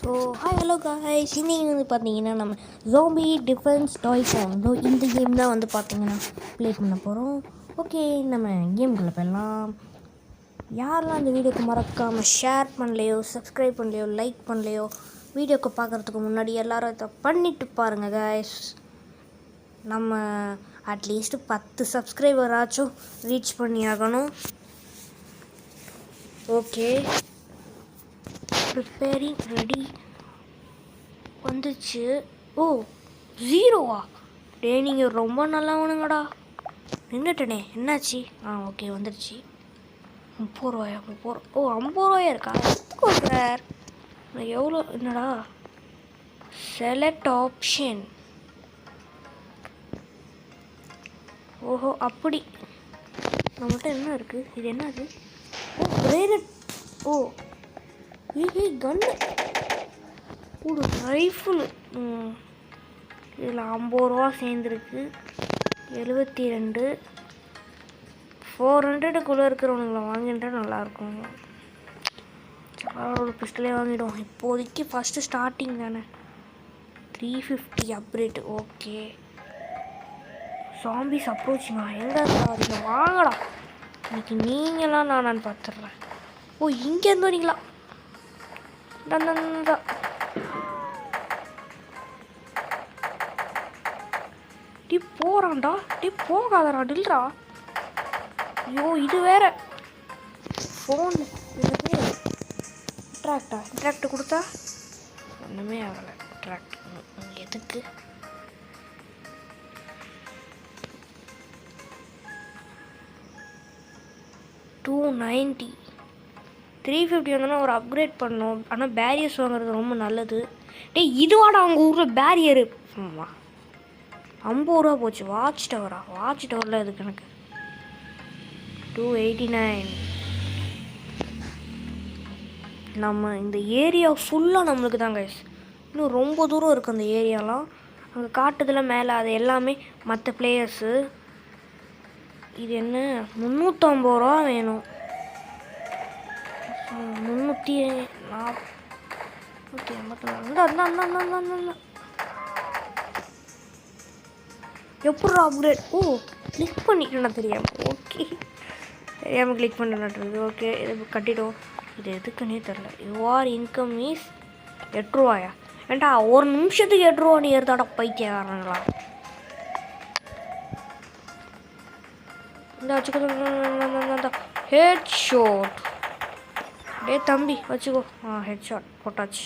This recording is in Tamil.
ஸோ ஹலோ காய்ஸ், இன்னைக்கு வந்து பார்த்தீங்கன்னா நம்ம ஜாம்பி டிஃபென்ஸ் டாய் ஃபோன் இந்த கேம் தான் வந்து பார்த்தீங்கன்னா ப்ளே பண்ண போகிறோம். ஓகே, நம்ம கேமுக்குள்ளே போயிடலாம். யாரெல்லாம் அந்த வீடியோக்கு மறக்காமல் ஷேர் பண்ணலையோ, சப்ஸ்கிரைப் பண்ணலையோ, லைக் பண்ணலையோ, வீடியோக்கு பார்க்குறதுக்கு முன்னாடி எல்லோரும் இதை பண்ணிவிட்டு பாருங்கள் காய்ஸ். நம்ம அட்லீஸ்ட் 10 சப்ஸ்கிரைபராச்சும் ரீச் பண்ணி ஆகணும். ஓகே, ப்ரிப்பேரிங் ரெடி வந்துச்சு. ஓ 0வா? டே நீங்கள் ரொம்ப நல்லவனுங்கடா. நின்றுட்டனே, என்னாச்சு? ஓகே வந்துடுச்சு. 30 ரூபாயா? 30 ஓ 50 ரூபாயா இருக்கா? சார் எவ்வளோ? என்னடா செலக்ட் ஆப்ஷன்? ஓஹோ அப்படி. நம்மகிட்ட என்ன இருக்குது? இது என்னது? ஓ கிரேனட். ஓ கன்னு. ஒரு ரைஃபிள். இதில் 50 ரூபா சேர்ந்துருக்கு. 72 400க்குள்ளே இருக்கிறவனுங்களை வாங்கிட்டா நல்லாயிருக்கும். ஒரு பிஸ்டலே வாங்கிடுவோம் இப்போதைக்கு. ஃபஸ்ட்டு ஸ்டார்டிங் தானே. 350 அப்கிரேட். Okay, zombies அப்ரோச்சிங்கா? எங்கே இருக்கா? வாங்கடா. இன்னைக்கு நீங்களாம் நான் பார்த்துட்றேன். ஓ இங்கேருந்து வரீங்களா? டி போகிறான்டா. டி போகாதடா, டில்றா. ஐயோ இது வேற ஃபோன். இன்ட்ராக்ட் கொடுத்தா ஒன்றுமே ஆகலை. இன்ட்ராக்ட் எதுக்கு? $290 350 வந்தோன்னா ஒரு அப்கிரேட் பண்ணோம். ஆனால் பேரியர்ஸ் வாங்குறது ரொம்ப நல்லது. டே இதுவாடா அவங்க ஊரில் பேரியரு? 50 ரூபா போச்சு. வாட்ச் டவரா? வாட்ச் டவரில் எதுக்கு எனக்கு? 289. நம்ம இந்த ஏரியா ஃபுல்லாக நம்மளுக்கு தான் கைஸ். இன்னும் ரொம்ப தூரம் இருக்குது அந்த ஏரியாலாம். அங்கே காட்டுதில் மேலே அது எல்லாமே மற்ற பிளேயர்ஸு. இது என்ன? 350 ரூபா வேணும். 384. எப்படி அப்கிரேட்? ஓ கிளிக் பண்ணிட்டேன் தெரியாமல். ஓகே, தெரியாமல் கிளிக் பண்ணிட்டு. ஓகே, இது கட்டிட்டோம். இது எதுக்குன்னே தெரில. யுவர் இன்கம் இஸ் 8 ரூபாயா? ஏன்டா ஒரு நிமிஷத்துக்கு 8 ரூபா நீ எடுத்தாடா பைத்தியக்காரங்களா? இந்த வச்சுக்கோ. Head shot. டே தம்பி வச்சுக்கோ. ஹெட் ஷாட் போட்டாச்சு.